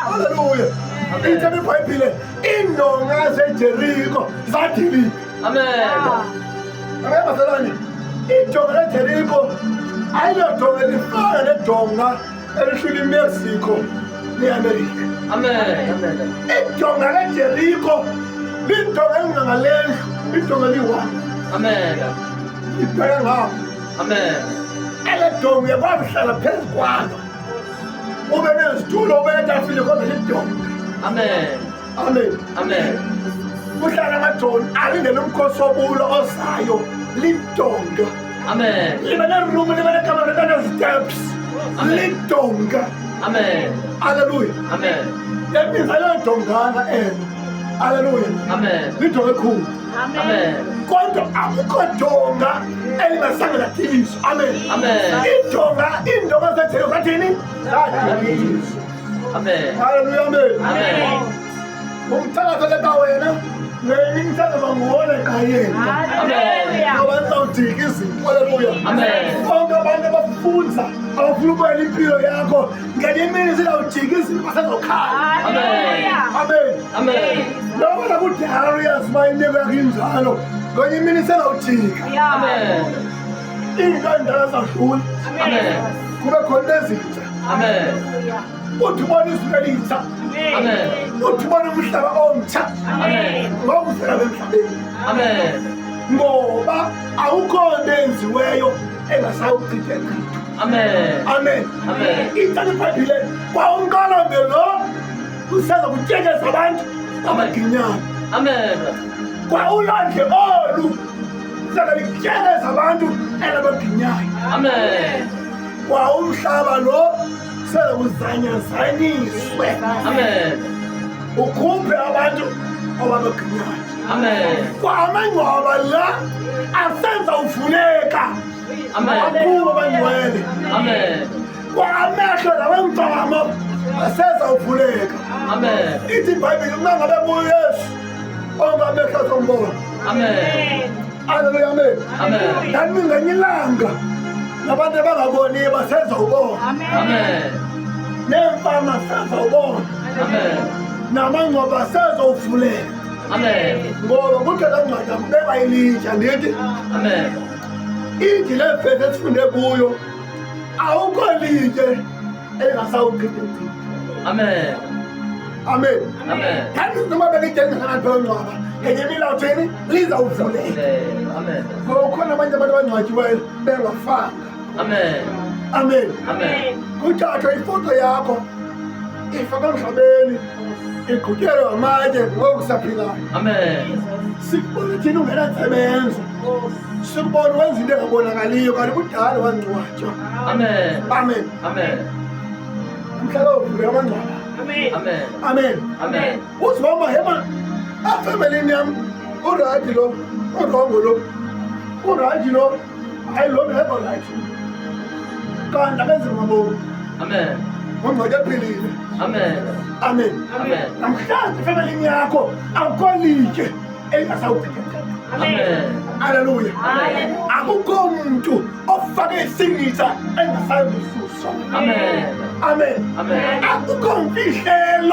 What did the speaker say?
Haleluya. Ithi iBhayibhile indonga zeJeriko zadilika. Amen. Abaselwane idonga leJeriko ayilodonga elifana nedonga elishula iMexico neAmerica. Amen. Idonga leJeriko lidonga elingangalelo, idonga liyi-1. Amen. Ibheka ngapha. Amen. Ele donga yabahlala phezu kwalo. Ube nezitulo ube etafile kodwa lidonga. Amen. Amen. Amen. Kuhlala amajoni alindele umkhosi wobulo ozayo lidonga. Amen. Libe neroom, libe nekamera, libe ne-steps. Lidonga. Amen. Haleluya. Amen. That means ayilodongana elo. Haleluya. Amen. Lidonga ekhulu. Amen. Kodwa akukho donga elingasange lathengiswa. Amen. Amen. Indonga zeJeriko zathini? Zadilizwa. Amen. Haleluya. Amen. Amen. Umthakazo leka wena ngisaza banguwona kayena. Amen. Ngoba sizawudika izinto. Haleluya. Amen. Bonke abantu abafunza abafuna ukubona impilo yakho ngenye imini zizawudika izinto basezokhala. Amen. Amen. Amen. Noma kudala uba inteko yakho injalo ngenye imini izawudika. Amen. Into endala zadlula Amen. kube khona ezintsha. Amen. Uthi ubona izinto elintsha. Amen. Uthi ubona umhlaba omtsha. Amen. Ngokuvela emhlabeni. Amen. Ngoba awukho nto enziweyo engasawuchitheka. Amen. Amen. Amen. Icala iBhayibhile kwawumqalambe lo usenza kutyekeza abantu abaginyayo. Amen. Kwawulwandle olu usenza lityekeza abantu abaginyayo. Amen. Kwawumhlaba lo usenza kuzanyazanyiswe. Amen. Ukhuphe abantu abaginyayo. Amen. Kwamangcwaba la asenza uvuleka. Amen. Aphuma abangcwele. Amen. Kwamehlo nawemfamo asenza uvuleka. Amen. Ithi iBhayibhile uma ngabe kuyesu ongamehlo azombona. Amen. Haleluya. Amen. Amen. Nami ngenye ilanga nabantu abangaboniyo basenza ubona. Amen. Nemfama asenza ubona. Amen. Namangcwaba asenza uvuleka. Amen. Ngoba kuthetha ncwadi akubeka ilitsha ndithi Amen. ithi le vesi esifunde kuyo awukho litshe elingasawuchithechitha. Amen. Amen. Amen. Kanti noma belidengekanathongcwaba ngenye imini awuthini lizawuvuleka. Amen. Ngoba kukhona abanye abantu abangcwatshiweyo bengafanga. Amen. Amen. Amen. Kuthathwa ifoto yakho ifakwe emhlabeni iqhutyelwe amatye ngokusaphilayo. Amen. Sikubona thina ungenantsebenzo, sikubona wenza into engabonakaliyo kanti kudala wangcwatywa. Amen. Amen. Amen. Umhlaba uvule amangcwaba. Amen. Amen. Amen. Uzibamba hema afemelini yam urayithi lo urongo lo urayithi lo hayi lo ngekho rayithi kanti abenzi ngaboni Amen. ungcwatywa ephilile. Amen. Amen. Amen. Namhlanje efemelini yakho akukho litye elingasawuchitheka. Amen. Haleluya. Amen. Akukho mntu ofake isignature engasayo kususwa. Amen. Amen. Amen. Akukho mfihlelo